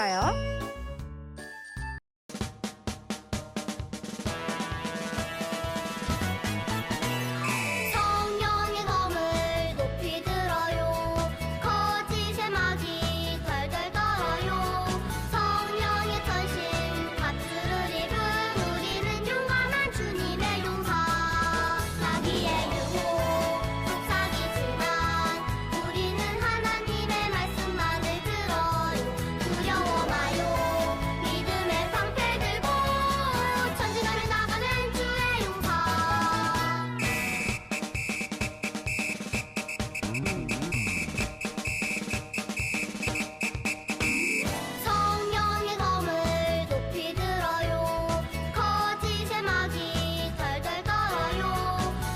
해볼까요? 성령의 검을 높이 들어요. 거짓의 마귀 덜덜 떨어요. 성령의 전신 밧줄을 입은 우리는 용감한 주님의 용사. 마귀의 유혹 속삭이지만 우리는 하나님의 말씀만을 들어요. 두려워 마요. 믿음의 방패 들고 전진하며 나가는 주의 용사. 성령의 검을 높이 들어요. 거짓의 마귀 덜덜 떨어요.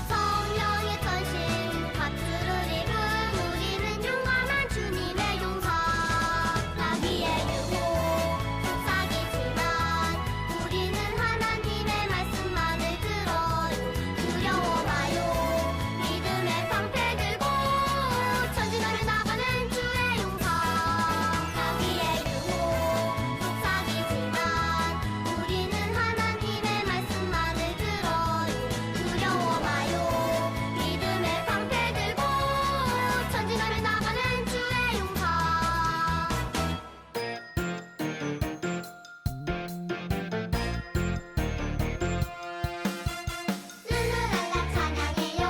성령의 전신 밧줄을 입은 우리는 용감한 주님의 용사. 마귀의 유혹 속삭이지만 우리는 하나님의 말씀만을 들어요. 두려워 마요. 믿음의 방패 들고 전진하며 나가는 주의 용사. 마귀의 유혹 속삭이지만 우리는 하나님의 말씀만을 들어요. 두려워 마요. 믿음의 방패 들고 전진하며 나가는 주의 용사. 룰루랄라 찬양해요.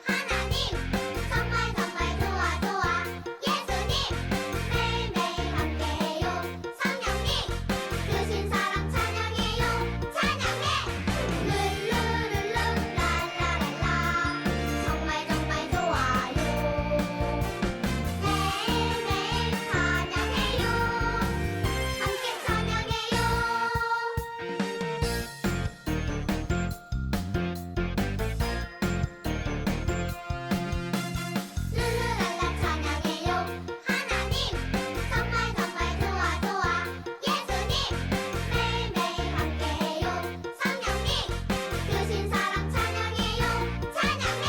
하나님 정말 정말 좋아 좋아. 예수님 매일매일 함께해요. 성령님 크신 사랑 찬양해요. 찬양해. 룰루룰루 랄라랄라 정말 정말 좋아요. 매일매일 찬양해요. 함께 찬양해요. 룰루랄라 찬양해요. 하나님 정말 정말 좋아 좋아. 예수님 매일매일 함께해요. 성령님 크신 사랑 찬양해요. 찬양해.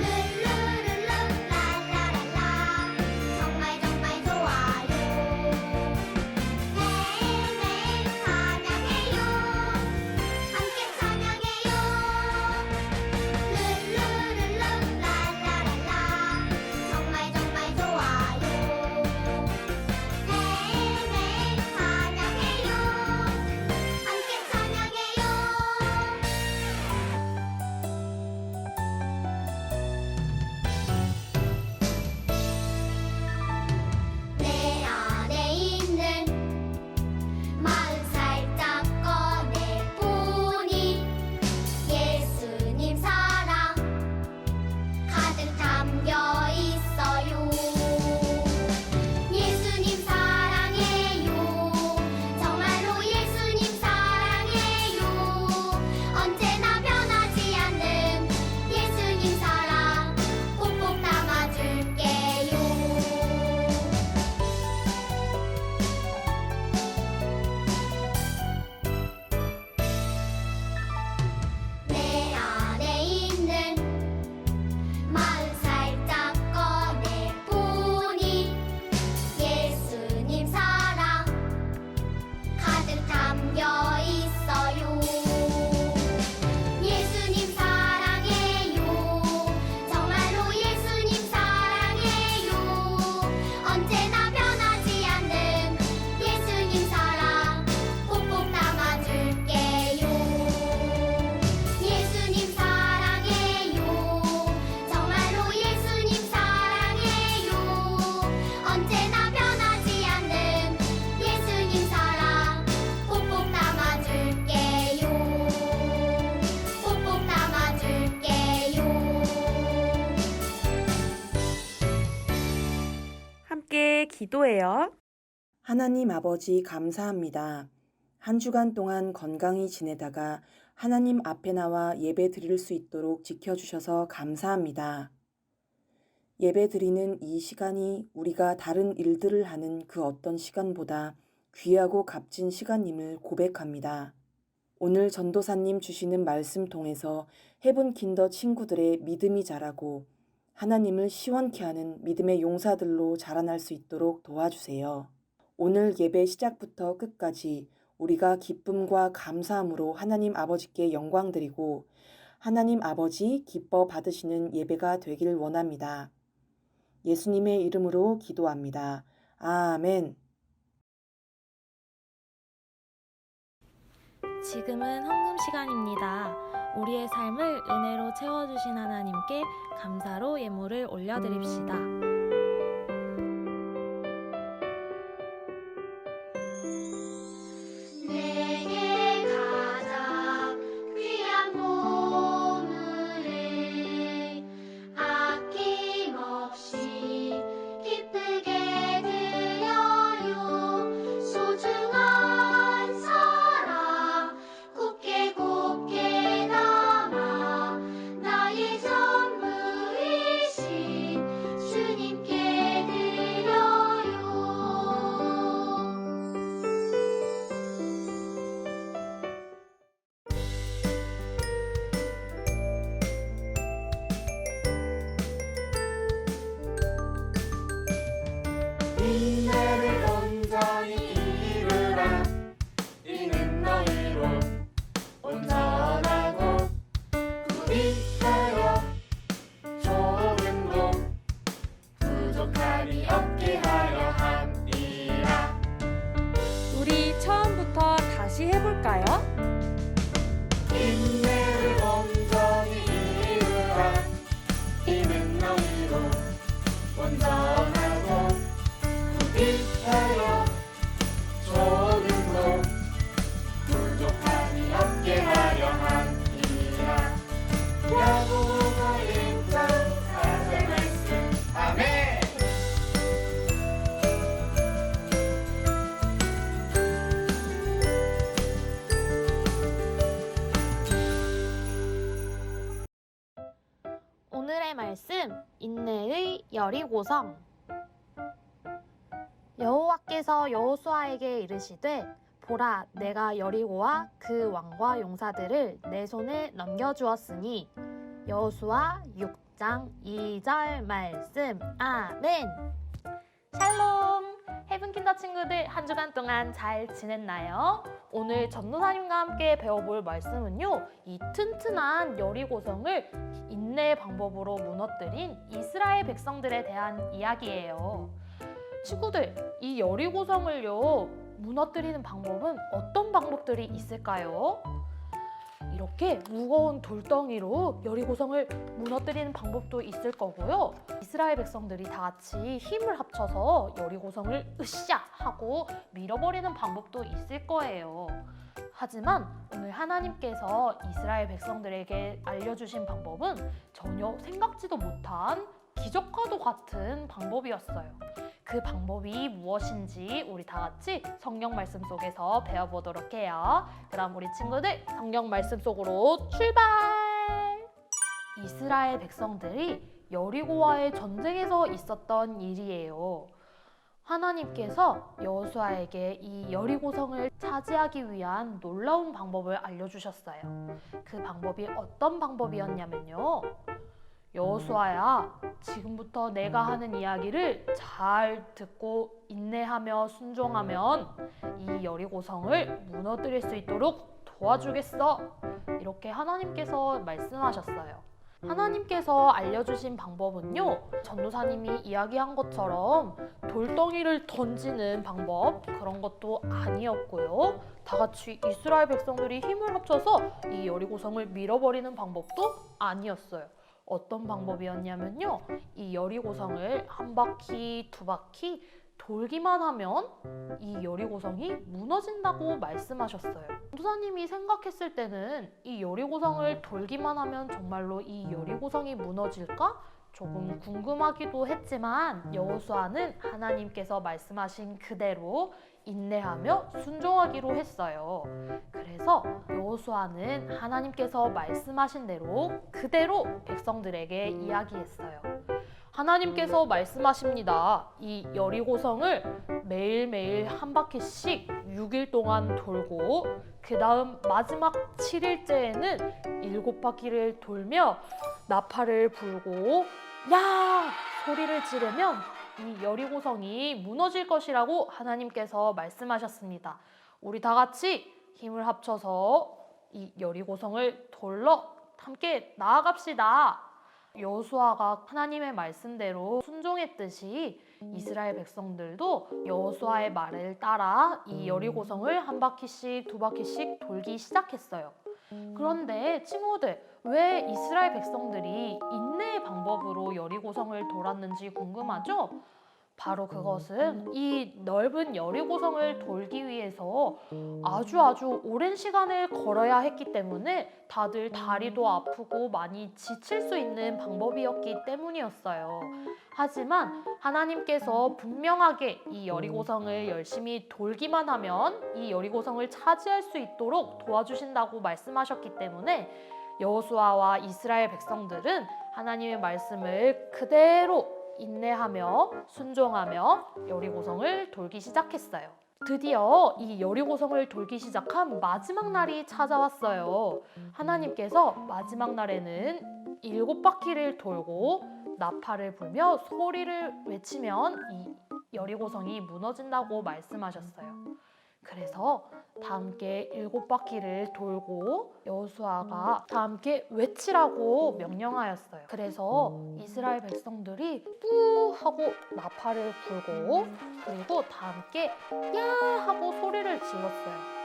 룰루룰루 랄라랄라 정말 정말 좋아요. 매일매일 찬양해요. 함께 찬양해요. 룰루룰루 랄라랄라 정말 정말 좋아요. 매일매일 찬양해요. 함께 찬양해요. 내 안에 있는 마음 살짝 꺼내보니 예수님 사랑 가득 담겨 있어요. 예수님 사랑해요. 정말로 예수님 사랑해요. 언제나 변하지 않는 예수님 사랑 꼭꼭 담아줄게요. 내 안에 있는 마음 살짝 꺼내보니 예수님 사랑 가득 담겨 있어요. 예수님 사랑해요. 정말로 예수님 사랑해요. 언제나 변하지 않는 예수님 사랑 꼭꼭 담아줄게요. 예수님 사랑해요. 정말로 예수님 사랑해요. 언제나 변하지 않는 예수님 사랑 꼭꼭 담아줄게요. 꼭꼭 담아줄게요. 함께 기도해요. 하나님 아버지 감사합니다. 한 주간 동안 건강히 지내다가 하나님 앞에 나와 예배 드릴 수 있도록 지켜주셔서 감사합니다. 예배 드리는 이 시간이 우리가 다른 일들을 하는 그 어떤 시간보다 귀하고 값진 시간임을 고백합니다. 오늘 전도사님 주시는 말씀 통해서 헤븐킨더 친구들의 믿음이 자라고 하나님을 시원케 하는 믿음의 용사들로 자라날 수 있도록 도와주세요. 오늘 예배 시작부터 끝까지 우리가 기쁨과 감사함으로 하나님 아버지께 영광 드리고 하나님 아버지 기뻐 받으시는 예배가 되길 원합니다. 예수님의 이름으로 기도합니다. 아멘. 지금은 헌금 시간입니다. 우리의 삶을 은혜로 채워주신 하나님께 감사로 예물을 올려드립시다. 내게 가장 귀한 보물을 아낌없이 기쁘게 드려요. 소중한 사랑 곱게 곱게 담아 나의 전부이신 주님께 드려요. 인내를 온전히 이루라. 이는 너희로 온전하고 구비하여 조금도 부족함이 없게 하려 함이라. 우리 처음부터 다시 해볼까요? 인내를 온전히 이루라. 이는 너희로 온전하고 구비하여 조금도 부족함이 없게 하려 함이라. 야고보 1장 4절 말씀. 아멘. 오늘의 말씀, 인내의 여리고성. 여호와께서 여호수아에게 이르시되 보라, 내가 여리고와 그 왕과 용사들을 내 손에 넘겨주었으니. 여호수아 6장 2절 말씀. 아멘. 샬롬. 헤븐킨더 친구들, 한 주간 동안 잘 지냈나요? 오늘 전도사님과 함께 배워볼 말씀은요, 이 튼튼한 여리고성을 인내의 방법으로 무너뜨린 이스라엘 백성들에 대한 이야기예요. 친구들, 이 여리고성을요 무너뜨리는 방법은 어떤 방법들이 있을까요? 이렇게 무거운 돌덩이로 여리고성을 무너뜨리는 방법도 있을 거고요. 이스라엘 백성들이 다 같이 힘을 합쳐서 여리고성을 으쌰 하고 밀어버리는 방법도 있을 거예요. 하지만 오늘 하나님께서 이스라엘 백성들에게 알려주신 방법은 전혀 생각지도 못한 기적과도 같은 방법이었어요. 그 방법이 무엇인지 우리 다 같이 성경 말씀 속에서 배워보도록 해요. 그럼 우리 친구들 성경 말씀 속으로 출발! 이스라엘 백성들이 여리고와의 전쟁에서 있었던 일이에요. 하나님께서 여호수아에게 이 여리고성을 차지하기 위한 놀라운 방법을 알려주셨어요. 그 방법이 어떤 방법이었냐면요. 여호수아야, 지금부터 내가 하는 이야기를 잘 듣고 인내하며 순종하면 이 여리고성을 무너뜨릴 수 있도록 도와주겠어. 이렇게 하나님께서 말씀하셨어요. 하나님께서 알려주신 방법은요, 전도사님이 이야기한 것처럼 돌덩이를 던지는 방법, 그런 것도 아니었고요. 다 같이 이스라엘 백성들이 힘을 합쳐서 이 여리고성을 밀어버리는 방법도 아니었어요. 어떤 방법이었냐면요, 이 여리고성을 한 바퀴, 두 바퀴 돌기만 하면 이 여리고성이 무너진다고 말씀하셨어요. 전도사님이 생각했을 때는 이 여리고성을 돌기만 하면 정말로 이 여리고성이 무너질까? 조금 궁금하기도 했지만 여호수아는 하나님께서 말씀하신 그대로 인내하며 순종하기로 했어요. 그래서 여호수아는 하나님께서 말씀하신 대로 그대로 백성들에게 이야기했어요. 하나님께서 말씀하십니다. 이 여리고성을 매일매일 한 바퀴씩 6일 동안 돌고 그 다음 마지막 7일째에는 7바퀴를 돌며 나팔을 불고 야! 소리를 지르면 이 여리고성이 무너질 것이라고 하나님께서 말씀하셨습니다. 우리 다 같이 힘을 합쳐서 이 여리고성을 돌러 함께 나아갑시다. 여호수아가 하나님의 말씀대로 순종했듯이 이스라엘 백성들도 여호수아의 말을 따라 이 여리고성을 한 바퀴씩 두 바퀴씩 돌기 시작했어요. 그런데 친구들, 왜 이스라엘 백성들이 인내의 방법으로 여리고성을 돌았는지 궁금하죠? 바로 그것은 이 넓은 여리고성을 돌기 위해서 아주 오랜 시간을 걸어야 했기 때문에 다들 다리도 아프고 많이 지칠 수 있는 방법이었기 때문이었어요. 하지만 하나님께서 분명하게 이 여리고성을 열심히 돌기만 하면 이 여리고성을 차지할 수 있도록 도와주신다고 말씀하셨기 때문에 여호수아와 이스라엘 백성들은 하나님의 말씀을 그대로 인내하며 순종하며 여리고성을 돌기 시작했어요. 드디어 이 여리고성을 돌기 시작한 마지막 날이 찾아왔어요. 하나님께서 마지막 날에는 7바퀴를 돌고 나팔을 불며 소리를 외치면 이 여리고성이 무너진다고 말씀하셨어요. 그래서 다 함께 7바퀴를 돌고 여호수아가 다 함께 외치라고 명령하였어요. 그래서 이스라엘 백성들이 뿌 하고 나팔을 불고 그리고 다 함께 야 하고 소리를 질렀어요.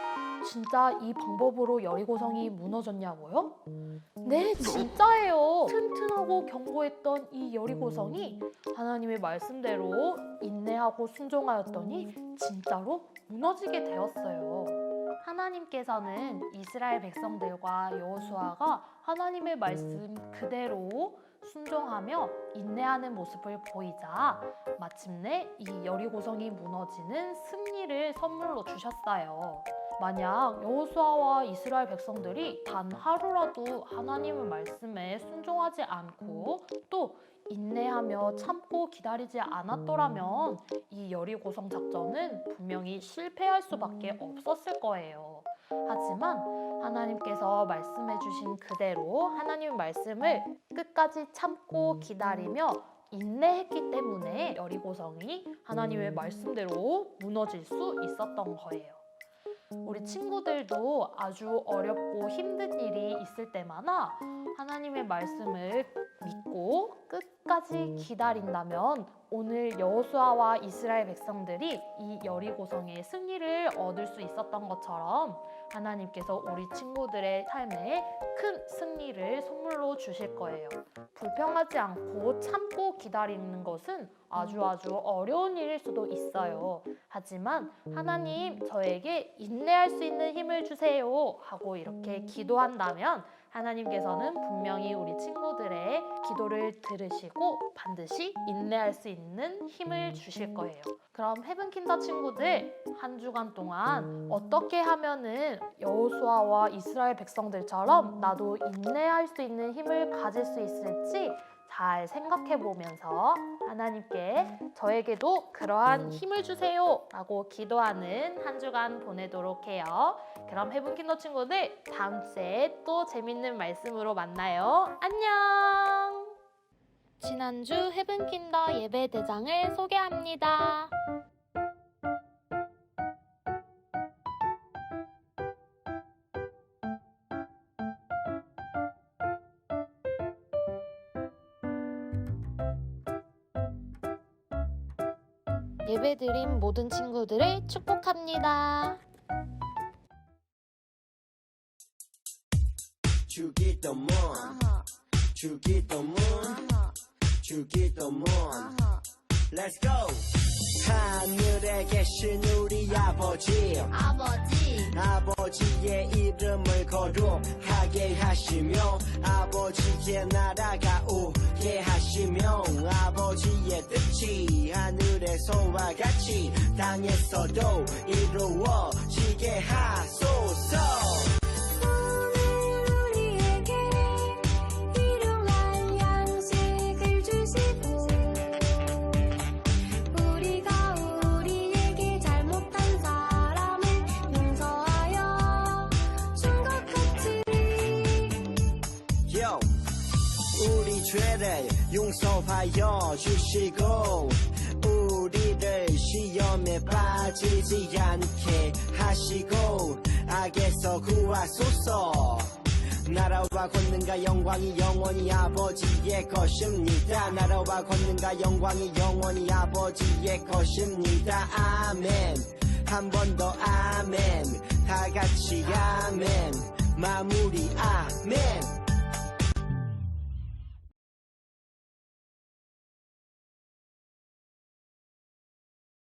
진짜 이 방법으로 여리고성이 무너졌냐고요? 네, 진짜예요. 튼튼하고 견고했던 이 여리고성이 하나님의 말씀대로 인내하고 순종하였더니 진짜로 무너지게 되었어요. 하나님께서는 이스라엘 백성들과 여호수아가 하나님의 말씀 그대로 순종하며 인내하는 모습을 보이자 마침내 이 여리고성이 무너지는 승리를 선물로 주셨어요. 만약 여호수아와 이스라엘 백성들이 단 하루라도 하나님의 말씀에 순종하지 않고 또 인내하며 참고 기다리지 않았더라면 이 여리고성 작전은 분명히 실패할 수밖에 없었을 거예요. 하지만 하나님께서 말씀해 주신 그대로 하나님의 말씀을 끝까지 참고 기다리며 인내했기 때문에 여리고성이 하나님의 말씀대로 무너질 수 있었던 거예요. 우리 친구들도 아주 어렵고 힘든 일이 있을 때마다 하나님의 말씀을 믿고 끝까지 기다린다면 오늘 여호수아와 이스라엘 백성들이 이 여리고성의 승리를 얻을 수 있었던 것처럼 하나님께서 우리 친구들의 삶에 큰 승리를 선물로 주실 거예요. 불평하지 않고 참고 기다리는 것은 아주 어려운 일일 수도 있어요. 하지만 하나님, 저에게 인내할 수 있는 힘을 주세요 하고 이렇게 기도한다면 하나님께서는 분명히 우리 친구들의 기도를 들으시고 반드시 인내할 수 있는 힘을 주실 거예요. 그럼 헤븐킨더 친구들, 한 주간 동안 어떻게 하면은 여호수아와 이스라엘 백성들처럼 나도 인내할 수 있는 힘을 가질 수 있을지 잘 생각해 보면서 하나님께 저에게도 그러한 힘을 주세요 라고 기도하는 한 주간 보내도록 해요. 그럼 헤븐킨더 친구들, 다음 주에 또 재밌는 말씀으로 만나요. 안녕! 지난주 헤븐킨더 예배 대장을 소개합니다. 예배드린 모든 친구들을 축복합니다. 주기도문 주기도문 주기도문 Let's go! 하늘에 계신 우리 아버지 아버지의 이름을 거룩하게 하시며 아버지의 나라가 오게 하시며 아버지의 뜻이 하늘에서와 같이 땅에서도 이루어지게 하소서. 우리 죄를 용서하여 주시고 우리를 시험에 빠지지 않게 하시고 악에서 구하소서. 나라와 권능과 영광이 영원히 아버지의 것입니다. 나라와 권능과 영광이 영원히 아버지의 것입니다. 아멘. 한 번 더 아멘. 다 같이 아멘. 마무리 아멘.